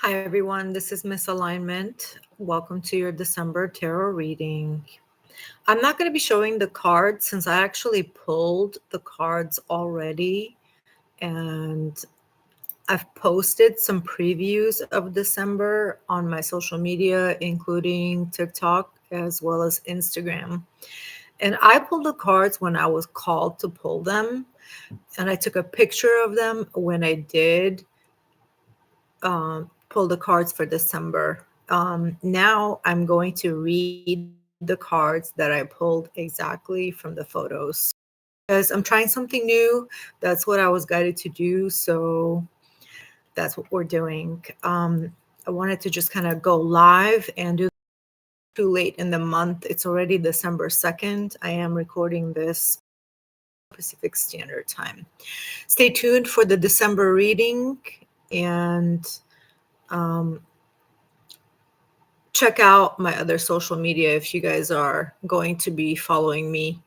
Hi, everyone. This is Misalignment. Welcome to your December tarot reading. I'm not going to be showing the cards since I actually pulled the cards already, and I've posted some previews of December on my social media, including TikTok as well as Instagram. And I pulled the cards when I was called to pull them, and I took a picture of them when I did pull the cards for December. Now I'm going to read the cards that I pulled exactly from the photos because I'm trying something new. That's what I was guided to do. So that's what we're doing. I wanted to just kind of go live and do too late in the month. It's already December 2nd. I am recording this Pacific Standard Time. Stay tuned for the December reading and um, check out my other social media if you guys are going to be following me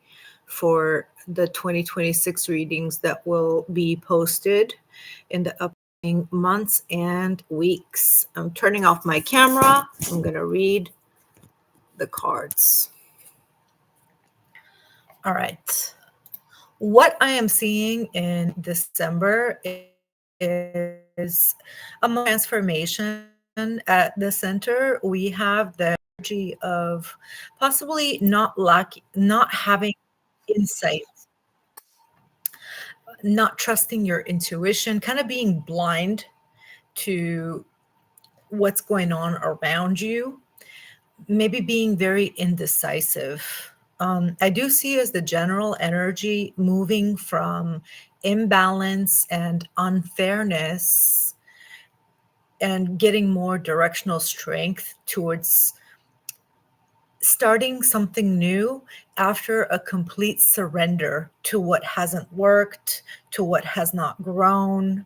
for the 2026 readings that will be posted in the upcoming months and weeks. I'm turning off my camera. I'm going to read the cards. All right. What I am seeing in December is a moment of transformation. At the center, we have the energy of possibly not having insight, not trusting your intuition, kind of being blind to what's going on around you, maybe being very indecisive. I do see as the general energy moving from imbalance and unfairness and getting more directional strength towards starting something new after a complete surrender to what hasn't worked, to what has not grown,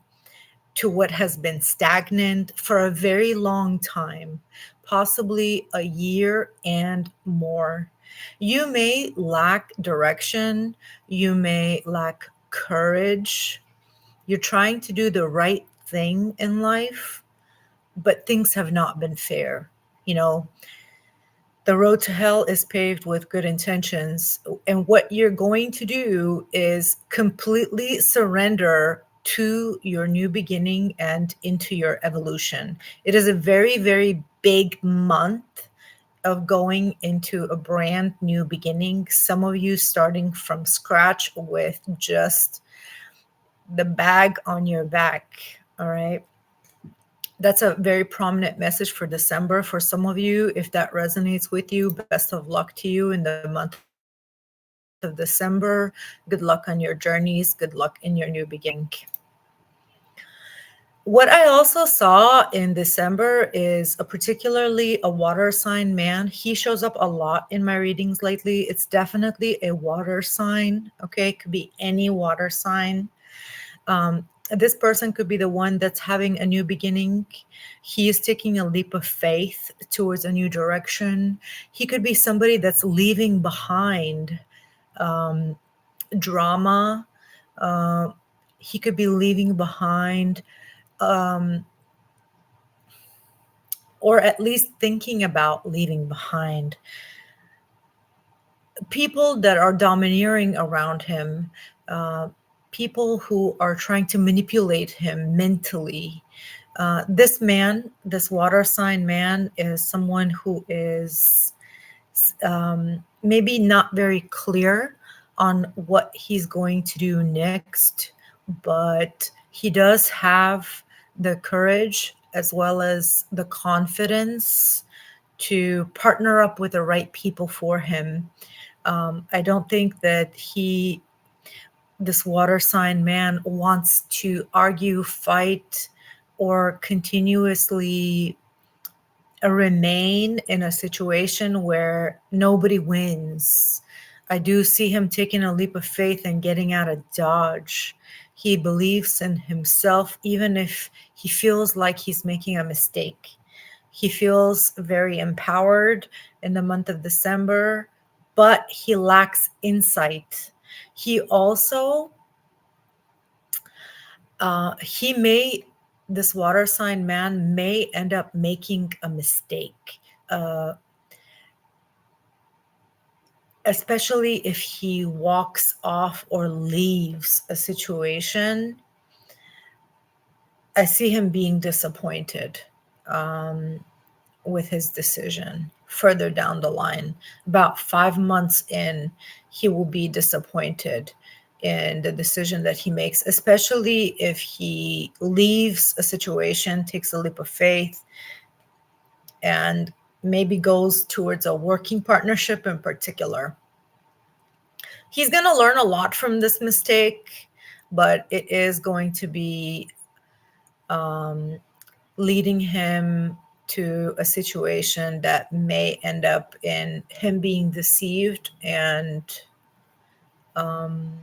to what has been stagnant for a very long time, possibly a year and more. You may lack direction, you may lack courage. You're trying to do the right thing in life, but things have not been fair. You know, the road to hell is paved with good intentions. And what you're going to do is completely surrender to your new beginning and into your evolution. It is a very, very big month of going into a brand new beginning. Some of you starting from scratch with just the bag on your back. All right. That's a very prominent message for December. For some of you, if that resonates with you, best of luck to you in the month of December. Good luck on your journeys. Good luck in your new beginning. What I also saw in December is particularly a water sign man. He shows up a lot in my readings lately. It's definitely a water sign. Okay, it could be any water sign. This person could be the one that's having a new beginning. He is taking a leap of faith towards a new direction. He could be somebody that's leaving behind drama. Uh, he could be leaving behind, or at least thinking about leaving behind people that are domineering around him, uh, people who are trying to manipulate him mentally. This man, this water sign man, is someone who is maybe not very clear on what he's going to do next, but he does have the courage as well as the confidence to partner up with the right people for him. I don't think that this water sign man wants to argue, fight, or continuously remain in a situation where nobody wins. I do see him taking a leap of faith and getting out of Dodge. He believes in himself, even if he feels like he's making a mistake. He feels very empowered in the month of December, but he lacks insight. He also, he may this water sign man may end up making a mistake, uh, especially if he walks off or leaves a situation. I see him being disappointed um, with his decision further down the line. About 5 months in, he will be disappointed in the decision that he makes, especially if he leaves a situation, takes a leap of faith, and maybe goes towards a working partnership in particular. He's going to learn a lot from this mistake, but it is going to be um, leading him to a situation that may end up in him being deceived and um,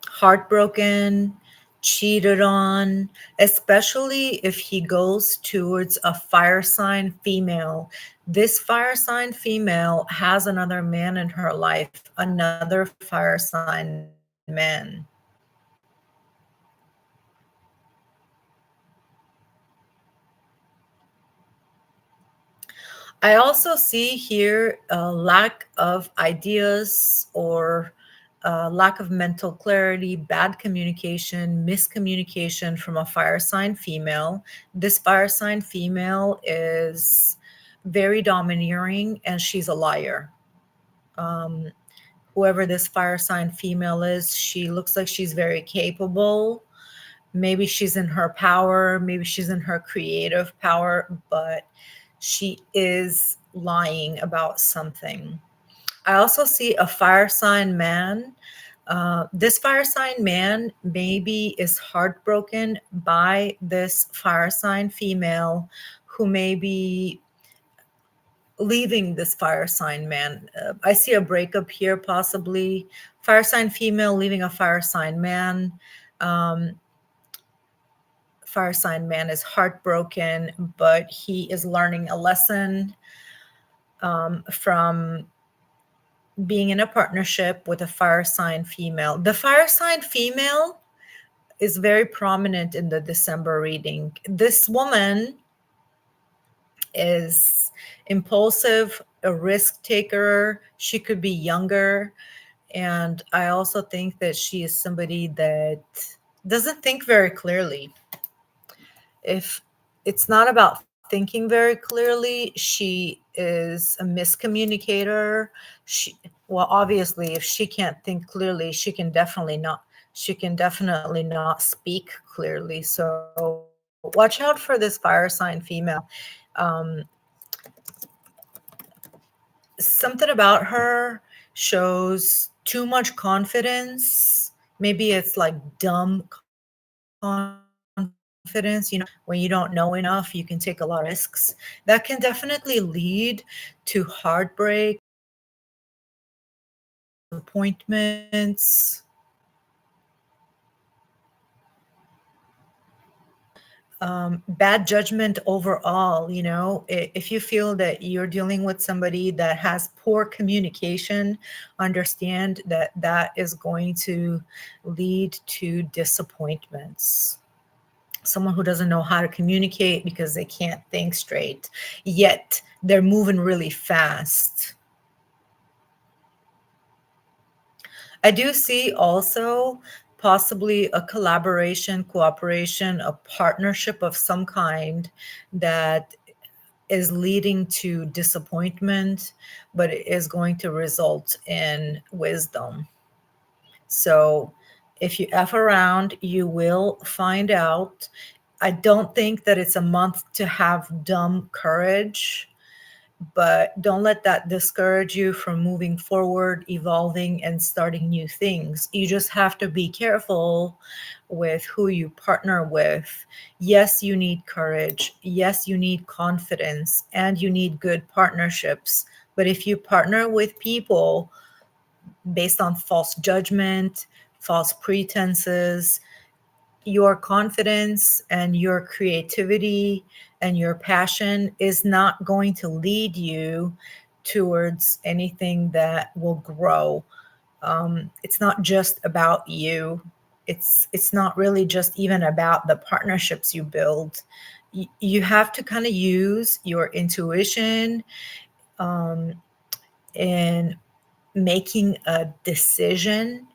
heartbroken, cheated on, especially if he goes towards a fire sign female. This fire sign female has another man in her life, another fire sign man. I also see here a lack of ideas or lack of mental clarity, bad communication, miscommunication from a fire sign female. This fire sign female is very domineering and she's a liar. Um, Whoever this fire sign female is, she looks like she's very capable. Maybe she's in her power, maybe she's in her creative power, but she is lying about something. I also see a fire sign man. This fire sign man maybe is heartbroken by this fire sign female who may be leaving this fire sign man. I see a breakup here, possibly. Fire sign female leaving a fire sign man. Um, Fire sign man is heartbroken, but he is learning a lesson from being in a partnership with a fire sign female. The fire sign female is very prominent in the December reading. This woman is impulsive, a risk taker. She could be younger. And I also think that she is somebody that doesn't think very clearly. If it's not about thinking very clearly, she is a miscommunicator. Well, obviously, if she can't think clearly, she can definitely not speak clearly. So watch out for this fire sign female. Um, Something about her shows too much confidence. Maybe it's like dumb confidence, when you don't know enough, you can take a lot of risks. That can definitely lead to heartbreak, appointments, bad judgment overall. If you feel that you're dealing with somebody that has poor communication, understand that that is going to lead to disappointments. Someone who doesn't know how to communicate because they can't think straight, yet they're moving really fast. I do see also possibly a collaboration, cooperation, a partnership of some kind that is leading to disappointment, but it is going to result in wisdom. So if you F around, you will find out. I don't think that it's a month to have dumb courage, but don't let that discourage you from moving forward, evolving, and starting new things. You just have to be careful with who you partner with. Yes, you need courage. Yes, you need confidence, and you need good partnerships. But if you partner with people based on false judgment, false pretenses, your confidence and your creativity and your passion is not going to lead you towards anything that will grow. It's not just about you. It's not really just even about the partnerships you build. You have to kind of use your intuition um, in making a decision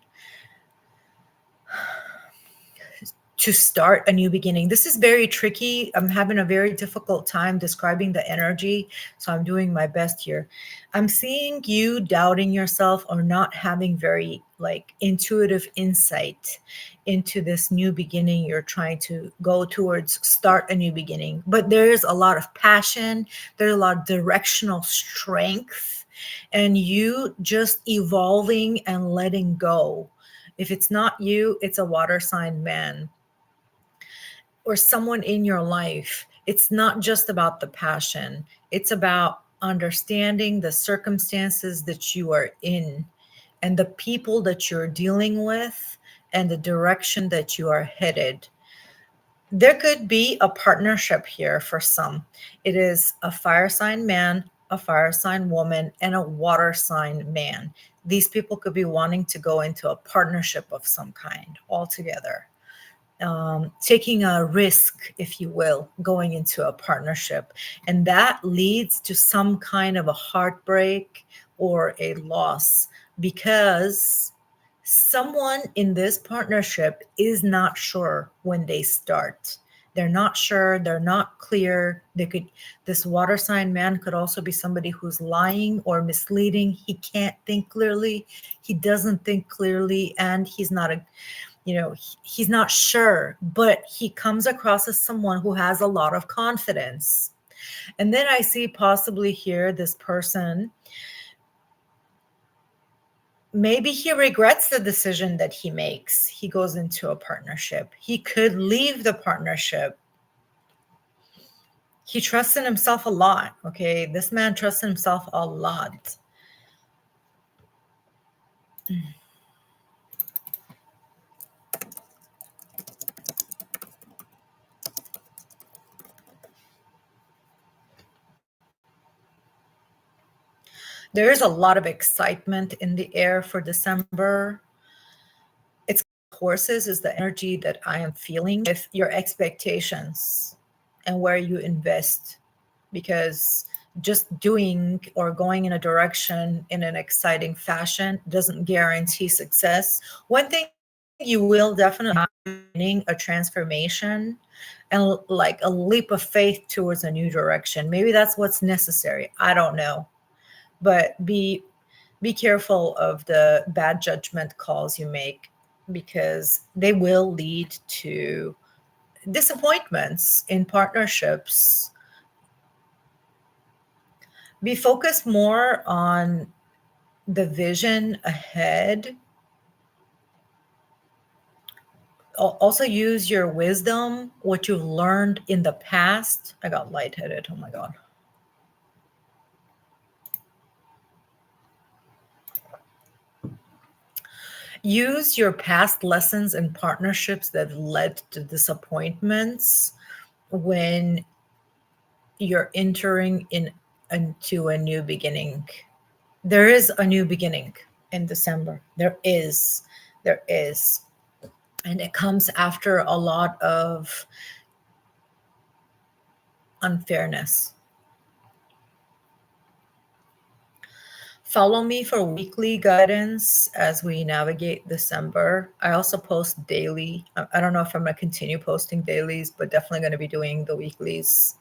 to start a new beginning. This is very tricky. I'm having a very difficult time describing the energy, so I'm doing my best here. I'm seeing you doubting yourself or not having very like intuitive insight into this new beginning you're trying to go towards, start a new beginning. But there's a lot of passion, there's a lot of directional strength, and you just evolving and letting go. If it's not you, it's a water sign man or someone in your life. It's not just about the passion, it's about understanding the circumstances that you are in and the people that you're dealing with and the direction that you are headed. There could be a partnership here for some. It is a fire sign man, a fire sign woman, and a water sign man. These people could be wanting to go into a partnership of some kind altogether, taking a risk, if you will, going into a partnership. And that leads to some kind of a heartbreak or a loss because someone in this partnership is not sure when they start. They're not sure, they're not clear. This water sign man could also be somebody who's lying or misleading. He can't think clearly, he doesn't think clearly, and he's not he's not sure, but he comes across as someone who has a lot of confidence. And then I see possibly here this person, maybe he regrets the decision that he makes. He goes into a partnership. He could leave the partnership. He trusts in himself a lot. Okay. This man trusts in himself a lot. There is a lot of excitement in the air for December. It's horses is the energy that I am feeling with your expectations and where you invest, because just doing or going in a direction in an exciting fashion doesn't guarantee success. One thing you will definitely have a transformation and like a leap of faith towards a new direction. Maybe that's what's necessary. I don't know. But be careful of the bad judgment calls you make, because they will lead to disappointments in partnerships. Be focused more on the vision ahead. Also use your wisdom, what you've learned in the past. I got lightheaded. Oh my God. Use your past lessons and partnerships that led to disappointments when you're entering into a new beginning. There is a new beginning in December. There is. And it comes after a lot of unfairness. Follow me for weekly guidance as we navigate December. I also post daily. I don't know if I'm going to continue posting dailies, but definitely going to be doing the weeklies.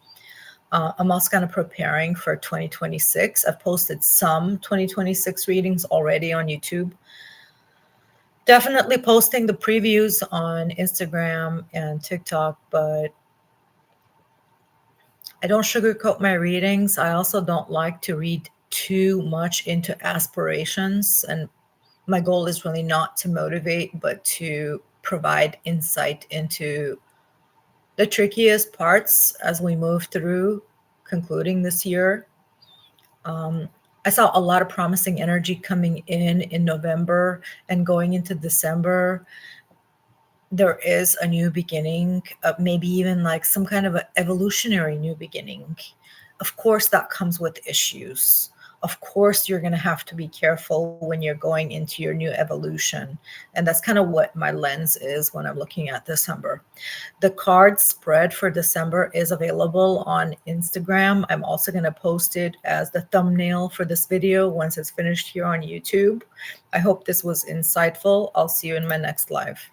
I'm also kind of preparing for 2026. I've posted some 2026 readings already on YouTube. Definitely posting the previews on Instagram and TikTok, but I don't sugarcoat my readings. I also don't like to read too much into aspirations. And my goal is really not to motivate, but to provide insight into the trickiest parts as we move through concluding this year. I saw a lot of promising energy coming in November and going into December. There is a new beginning, maybe even like some kind of an evolutionary new beginning. Of course, that comes with issues. of course, you're going to have to be careful when you're going into your new evolution. And that's kind of what my lens is when I'm looking at December. The card spread for December is available on Instagram. I'm also going to post it as the thumbnail for this video once it's finished here on YouTube. I hope this was insightful. I'll see you in my next live.